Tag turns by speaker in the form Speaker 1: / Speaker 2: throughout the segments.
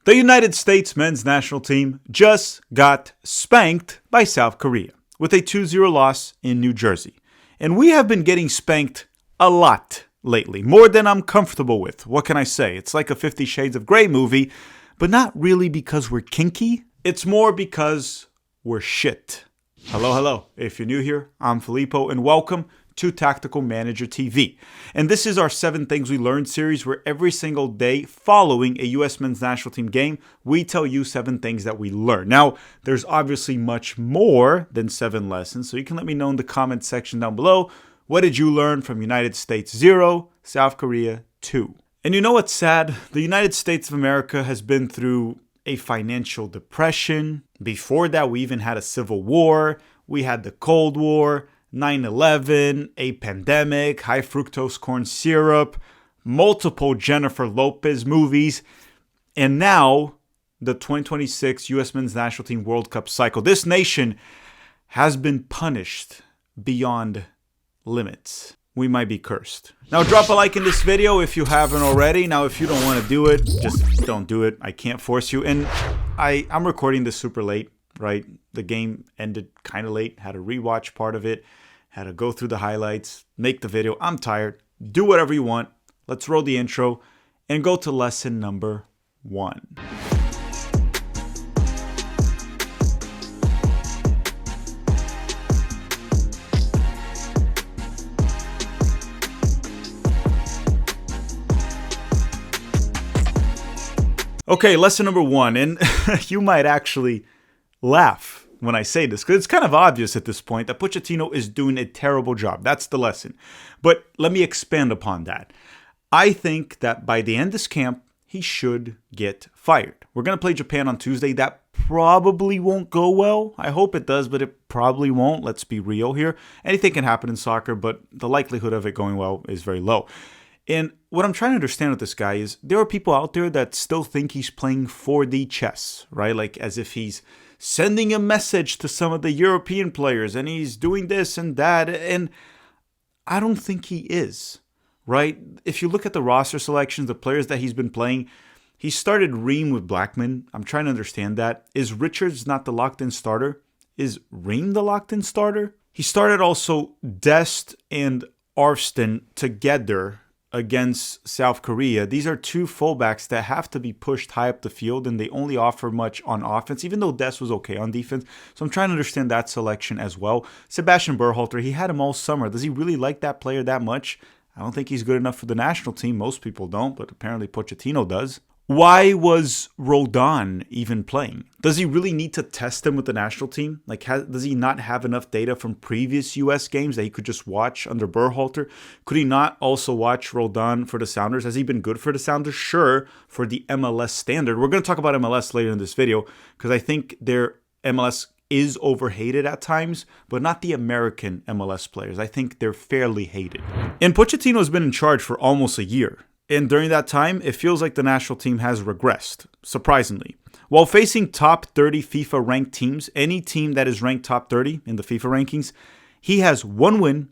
Speaker 1: The United States men's national team just got spanked by South Korea with a 2-0 loss in New Jersey. And we have been getting spanked a lot lately, more than I'm comfortable with. What can I say? It's like a 50 Shades of Grey movie, but not really because we're kinky. It's more because we're shit. Hello. If you're new here, I'm Filippo, and welcome to Tactical Manager TV. And this is our 7 Things We Learned series, where every single day following a US men's national team game, we tell you 7 things that we learned. Now, there's obviously much more than 7 lessons, so you can let me know in the comment section down below, what did you learn from United States 0, South Korea 2? And you know what's sad? The United States of America has been through a financial depression. Before that, we even had a civil war. We had the Cold War, 9/11, a pandemic, high fructose corn syrup, multiple Jennifer Lopez movies, and now the 2026 US Men's National Team World Cup cycle. This nation has been punished beyond limits. We might be cursed. Now drop a like in this video if you haven't already. Now if you don't want to do it, just don't do it. I can't force you. And I'm recording this super late, right? The game ended kind of late. Had to rewatch part of it. Had to go through the highlights, make the video. I'm tired. Do whatever you want. Let's roll the intro and go to lesson number 1. Okay, lesson number 1, and you might actually laugh when I say this, because it's kind of obvious at this point that Pochettino is doing a terrible job. That's the lesson. But let me expand upon that. I think that by the end of this camp, he should get fired. We're going to play Japan on Tuesday. That probably won't go well. I hope it does, but it probably won't. Let's be real here. Anything can happen in soccer, but the likelihood of it going well is very low. And what I'm trying to understand with this guy is there are people out there that still think he's playing 4D chess, right? Like as if he's sending a message to some of the European players and he's doing this and that. And I don't think he is, right? If you look at the roster selections, the players that he's been playing, he started Ream with Blackman. I'm trying to understand that. Is Richards not the locked-in starter? Is Ream the locked-in starter? He started also Dest and Arvston together against South Korea. These are 2 fullbacks that have to be pushed high up the field, and they only offer much on offense, even though Des was okay on defense. So I'm trying to understand that selection as well. Sebastian Berhalter, he had him all summer. Does he really like that player that much? I don't think he's good enough for the national team. Most people don't, but apparently Pochettino does. Why was Roldan even playing? Does he really need to test him with the national team? Like, does he not have enough data from previous U.S. games that he could just watch under Berhalter? Could he not also watch Roldan for the Sounders? Has he been good for the Sounders? Sure, for the MLS standard. We're going to talk about MLS later in this video because I think their MLS is overhated at times, but not the American MLS players. I think they're fairly hated. And Pochettino has been in charge for almost a year. And during that time, it feels like the national team has regressed, surprisingly. While facing top 30 FIFA ranked teams, any team that is ranked top 30 in the FIFA rankings, he has 1 win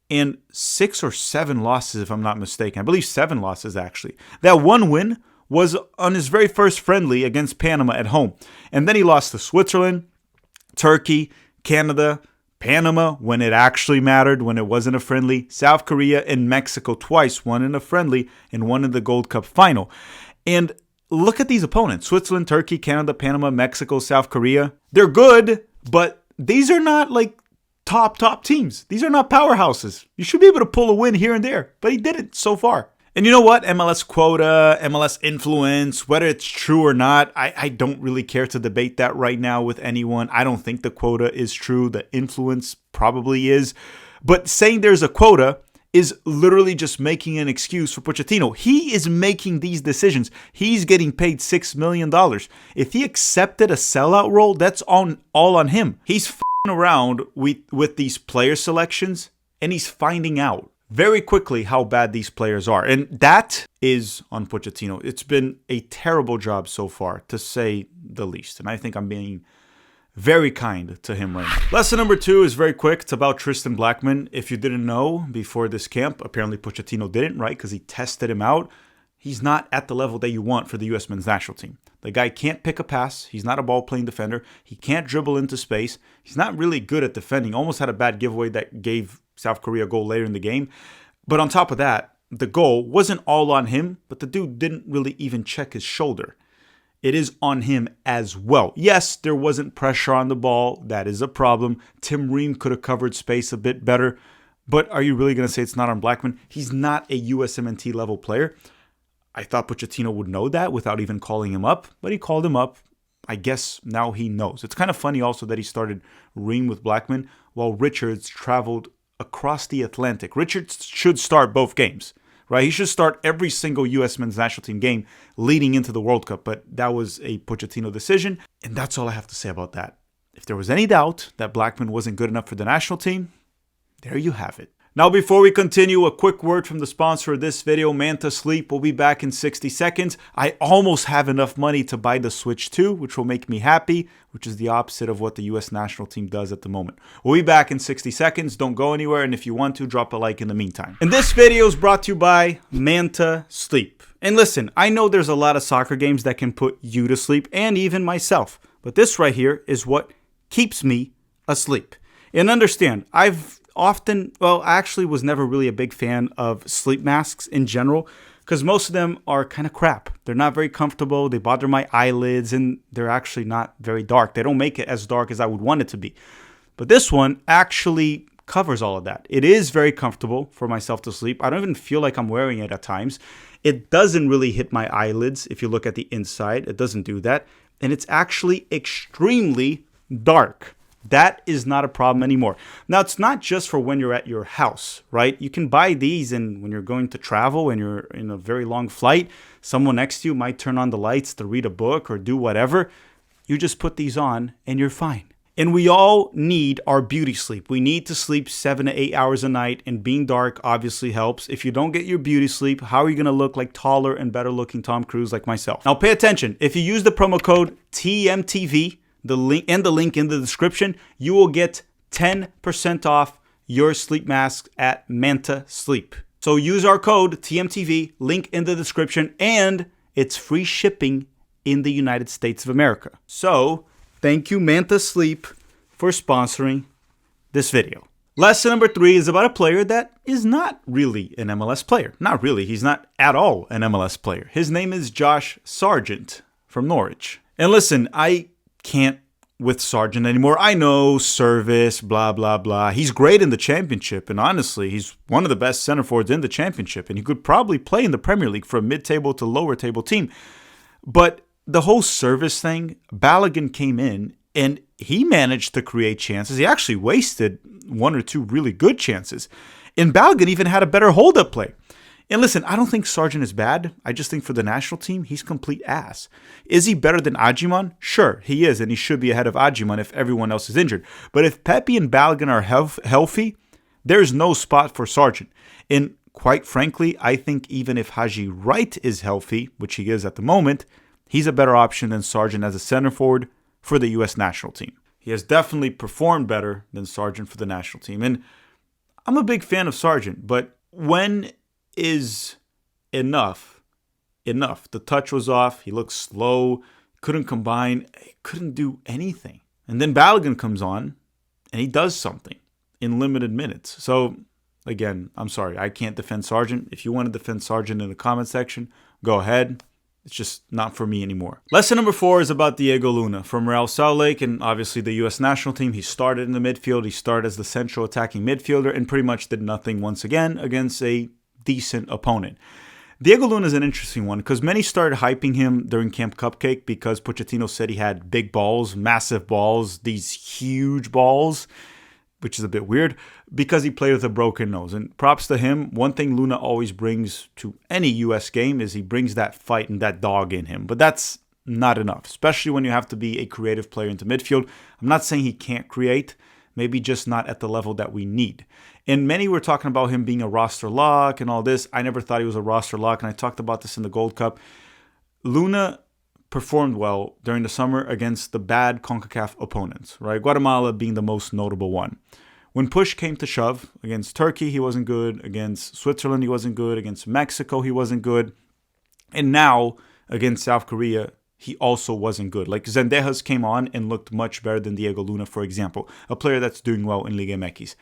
Speaker 1: and 6 or 7 losses, if I'm not mistaken. I believe 7 losses, actually. That 1 win was on his very first friendly against Panama at home. And then he lost to Switzerland, Turkey, Canada, Panama when it actually mattered, when it wasn't a friendly, South Korea and Mexico twice, one in a friendly and one in the Gold Cup final. And look at these opponents: Switzerland, Turkey, Canada, Panama, Mexico, South Korea. They're good, but these are not like top teams. These are not powerhouses. You should be able to pull a win here and there, but he didn't so far. And you know what? MLS quota, MLS influence, whether it's true or not, I don't really care to debate that right now with anyone. I don't think the quota is true. The influence probably is. But saying there's a quota is literally just making an excuse for Pochettino. He is making these decisions. He's getting paid $6 million. If he accepted a sellout role, that's all on him. He's f***ing around with these player selections, and he's finding out very quickly how bad these players are. And that is on Pochettino. It's been a terrible job so far, to say the least. And I think I'm being very kind to him right now. Lesson number 2 is very quick. It's about Tristan Blackman. If you didn't know before this camp, apparently Pochettino didn't, right? Because he tested him out. he's not at the level that you want for the U.S. men's national team. The guy can't pick a pass. He's not a ball-playing defender. He can't dribble into space. He's not really good at defending. Almost had a bad giveaway that gave South Korea a goal later in the game. But on top of that, the goal wasn't all on him, but the dude didn't really even check his shoulder. It is on him as well. Yes, there wasn't pressure on the ball. That is a problem. Tim Ream could have covered space a bit better. But are you really going to say it's not on Blackman? He's not a USMNT level player. I thought Pochettino would know that without even calling him up, but he called him up. I guess now he knows. It's kind of funny also that he started Ream with Blackman while Richards traveled across the Atlantic. Richards should start both games, right? He should start every single U.S. men's national team game leading into the World Cup, but that was a Pochettino decision, and that's all I have to say about that. If there was any doubt that Blackman wasn't good enough for the national team, there you have it. Now, before we continue, a quick word from the sponsor of this video, Manta Sleep. Will be back in 60 seconds. I almost have enough money to buy the Switch 2, which will make me happy, which is the opposite of what the U.S. national team does at the moment. We'll be back in 60 seconds. Don't go anywhere, and if you want to, drop a like in the meantime. And this video is brought to you by Manta Sleep. And listen, I know there's a lot of soccer games that can put you to sleep, and even myself. But this right here is what keeps me asleep. And understand, I actually was never really a big fan of sleep masks in general because most of them are kind of crap. They're not very comfortable. They bother my eyelids and they're actually not very dark. They don't make it as dark as I would want it to be. But this one actually covers all of that. It is very comfortable for myself to sleep. I don't even feel like I'm wearing it at times. It doesn't really hit my eyelids. If you look at the inside, it doesn't do that. And it's actually extremely dark. That is not a problem anymore. Now, it's not just for when you're at your house, right? You can buy these and when you're going to travel and you're in a very long flight, someone next to you might turn on the lights to read a book or do whatever. You just put these on and you're fine. And we all need our beauty sleep. We need to sleep 7 to 8 hours a night, and being dark obviously helps. If you don't get your beauty sleep, how are you going to look like taller and better looking Tom Cruise like myself? Now, pay attention. If you use the promo code TMTV, the link in the description, you will get 10% off your sleep mask at Manta Sleep. So use our code TMTV, link in the description, and it's free shipping in the United States of America. So thank you, Manta Sleep, for sponsoring this video. Lesson number 3 is about a player that is not really an MLS player. Not really. He's not at all an MLS player. His name is Josh Sargent from Norwich. And listen, I can't with Sargent anymore. I know service, blah, blah, blah. He's great in the championship. And honestly, he's one of the best center forwards in the championship. And he could probably play in the Premier League for a mid-table to lower table team. But the whole service thing, Balogun came in and he managed to create chances. He actually wasted 1 or 2 really good chances. And Balogun even had a better hold-up play. And listen, I don't think Sargent is bad. I just think for the national team, he's complete ass. Is he better than Agyemang? Sure, he is, and he should be ahead of Agyemang if everyone else is injured. But if Pepe and Balogun are healthy, there's no spot for Sargent. And quite frankly, I think even if Haji Wright is healthy, which he is at the moment, he's a better option than Sargent as a center forward for the U.S. national team. He has definitely performed better than Sargent for the national team. And I'm a big fan of Sargent, but when is enough? The touch was off. He looked slow, couldn't combine, couldn't do anything. And then Balogun comes on and he does something in limited minutes. So again, I'm sorry, I can't defend Sargent. If you want to defend Sargent in the comment section, go ahead. It's just not for me anymore. Lesson number 4 is about Diego Luna from Real Salt Lake and obviously the U.S. national team. He started in the midfield. He started as the central attacking midfielder and pretty much did nothing once again against a decent opponent. Diego Luna is an interesting one because many started hyping him during Camp Cupcake because Pochettino said he had big balls, massive balls, these huge balls, which is a bit weird because he played with a broken nose. And props to him. One thing Luna always brings to any U.S. game is he brings that fight and that dog in him. But that's not enough, especially when you have to be a creative player into midfield. I'm not saying he can't create, maybe just not at the level that we need. And many were talking about him being a roster lock and all this. I never thought he was a roster lock, and I talked about this in the Gold Cup. Luna performed well during the summer against the bad CONCACAF opponents, right? Guatemala being the most notable one. When push came to shove, against Turkey, he wasn't good. Against Switzerland, he wasn't good. Against Mexico, he wasn't good. And now, against South Korea, he also wasn't good. Like Zendejas came on and looked much better than Diego Luna, for example, a player that's doing well in Liga MX.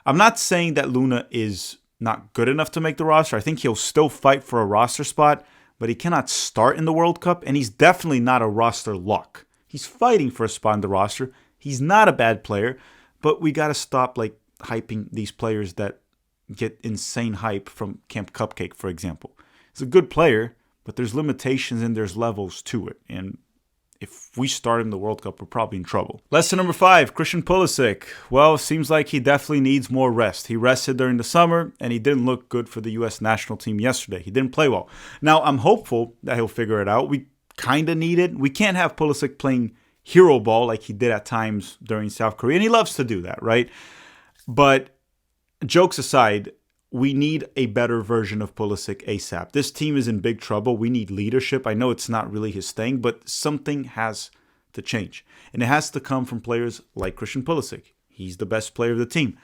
Speaker 1: I'm not saying that Luna is not good enough to make the roster. I think he'll still fight for a roster spot, but he cannot start in the World Cup, and he's definitely not a roster lock. He's fighting for a spot in the roster. He's not a bad player, but we got to stop like hyping these players that get insane hype from Camp Cupcake, for example. He's a good player, but there's limitations and there's levels to it. And if we start in the World Cup, we're probably in trouble. Lesson number 5, Christian Pulisic. Well, seems like he definitely needs more rest. He rested during the summer, and he didn't look good for the U.S. national team yesterday. He didn't play well. Now, I'm hopeful that he'll figure it out. We kind of need it. We can't have Pulisic playing hero ball like he did at times during South Korea, and he loves to do that, right? But jokes aside, we need a better version of Pulisic ASAP. This team is in big trouble. We need leadership. I know it's not really his thing, but something has to change. And it has to come from players like Christian Pulisic. He's the best player of the team.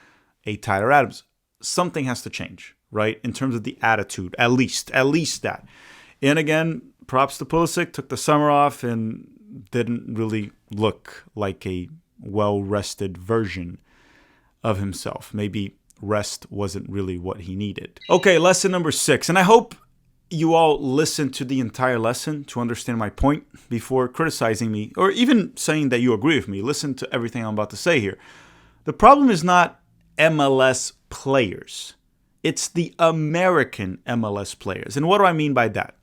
Speaker 1: A Tyler Adams. Something has to change, right? In terms of the attitude, at least that. And again, props to Pulisic. Took the summer off and didn't really look like a well-rested version of himself. Maybe rest wasn't really what he needed. Okay, lesson number 6. And I hope you all listen to the entire lesson to understand my point before criticizing me or even saying that you agree with me. Listen to everything I'm about to say here. The problem is not MLS players. It's the American MLS players. And what do I mean by that?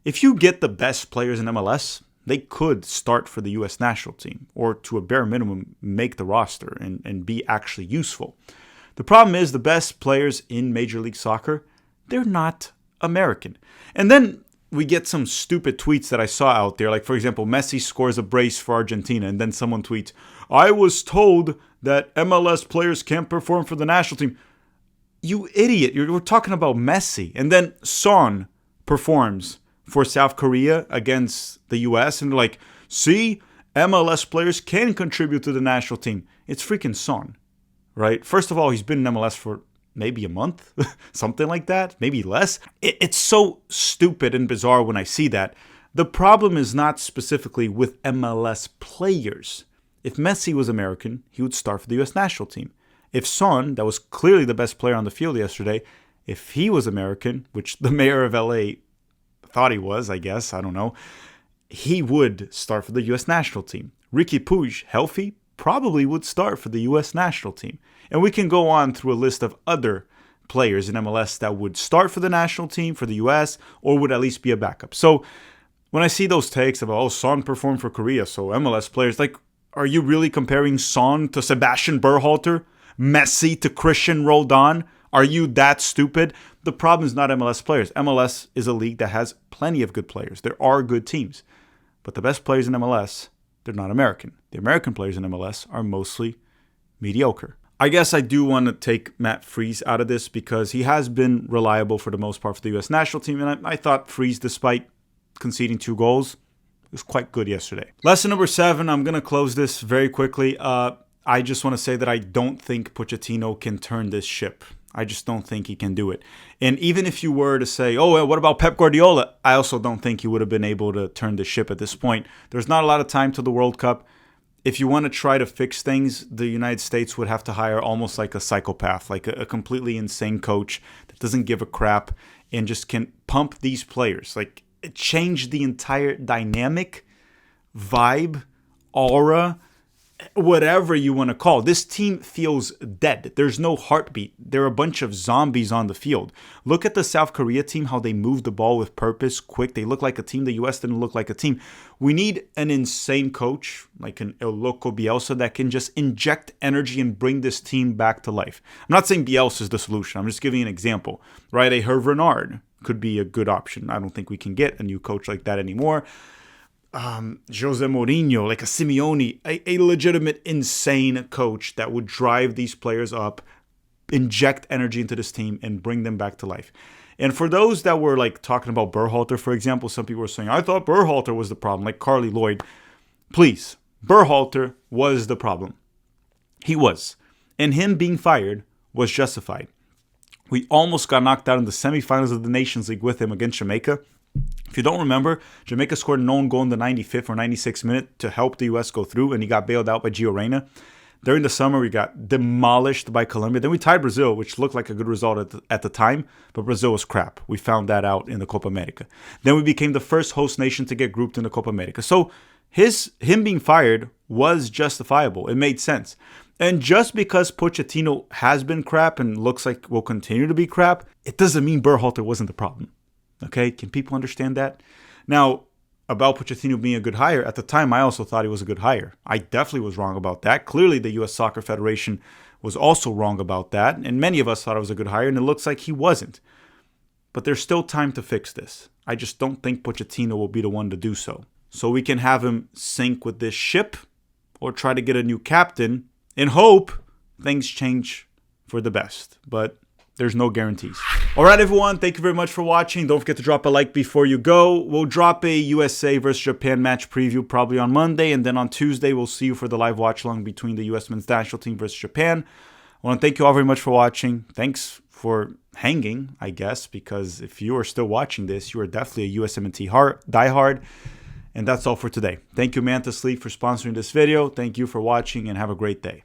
Speaker 1: If you get the best players in MLS, they could start for the U.S. national team or to a bare minimum make the roster and be actually useful. The problem is the best players in Major League Soccer, they're not American. And then we get some stupid tweets that I saw out there. Like, for example, Messi scores a brace for Argentina, and then someone tweets, I was told that MLS players can't perform for the national team. You idiot. We're talking about Messi. And then Son performs for South Korea against the U.S. And they're like, see, MLS players can contribute to the national team. It's freaking Son. Right? First of all, he's been in MLS for maybe a month, something like that, maybe less. It's so stupid and bizarre when I see that. The problem is not specifically with MLS players. If Messi was American, he would start for the U.S. national team. If Son, that was clearly the best player on the field yesterday, if he was American, which the mayor of LA thought he was, I guess, I don't know, he would start for the U.S. national team. Ricky Puig, healthy, probably would start for the U.S. national team. And we can go on through a list of other players in MLS that would start for the national team, for the U.S., or would at least be a backup. So when I see those takes about, oh, Son performed for Korea, so MLS players, like, are you really comparing Son to Sebastian Berhalter? Messi to Christian Roldan? Are you that stupid? The problem is not MLS players. MLS is a league that has plenty of good players. There are good teams. But the best players in MLS, they're not American. The American players in MLS are mostly mediocre. I guess I do want to take Matt Freese out of this because he has been reliable for the most part for the U.S. national team. And I thought Freese, despite conceding 2 goals, was quite good yesterday. Lesson number 7, I'm going to close this very quickly. I just want to say that I don't think Pochettino can turn this ship. I just don't think he can do it. And even if you were to say, oh, well, what about Pep Guardiola? I also don't think he would have been able to turn the ship at this point. There's not a lot of time till the World Cup. If you want to try to fix things, the United States would have to hire almost like a psychopath, like a completely insane coach that doesn't give a crap and just can pump these players. Like, it changed the entire dynamic, vibe, aura, whatever you want to call it. This team feels dead. There's no heartbeat. There are a bunch of zombies on the field. Look at the South Korea team, how they move the ball with purpose, quick. They look like a team. The U.S. didn't look like a team. We need an insane coach, like an El Loco Bielsa, that can just inject energy and bring this team back to life. I'm not saying Bielsa is the solution. I'm just giving an example, right? A Hervé Renard could be a good option. I don't think we can get a new coach like that anymore. Jose Mourinho, like a Simeone, a legitimate insane coach that would drive these players up, inject energy into this team, and bring them back to life. And for those that were like talking about Berhalter, for example, some people were saying, I thought Berhalter was the problem, like Carly Lloyd. Please, Berhalter was the problem. He was. And him being fired was justified. We almost got knocked out in the semifinals of the Nations League with him against Jamaica. If you don't remember, Jamaica scored an own goal in the 95th or 96th minute to help the U.S. go through, and he got bailed out by Gio Reyna. During the summer, we got demolished by Colombia. Then we tied Brazil, which looked like a good result at the time, but Brazil was crap. We found that out in the Copa America. Then we became the first host nation to get grouped in the Copa America. So him being fired was justifiable. It made sense. And just because Pochettino has been crap and looks like will continue to be crap, it doesn't mean Berhalter wasn't the problem. Okay? Can people understand that? Now, about Pochettino being a good hire, at the time I also thought he was a good hire. I definitely was wrong about that. Clearly the U.S. Soccer Federation was also wrong about that, and many of us thought it was a good hire, and it looks like he wasn't. But there's still time to fix this. I just don't think Pochettino will be the one to do so. So we can have him sink with this ship or try to get a new captain in hope things change for the best. But there's no guarantees. All right, everyone. Thank you very much for watching. Don't forget to drop a like before you go. We'll drop a USA versus Japan match preview probably on Monday. And then on Tuesday, we'll see you for the live watch along between the US men's national team versus Japan. I want to thank you all very much for watching. Thanks for hanging, I guess, because if you are still watching this, you are definitely a USMNT diehard. And that's all for today. Thank you, Manta Sleep, for sponsoring this video. Thank you for watching and have a great day.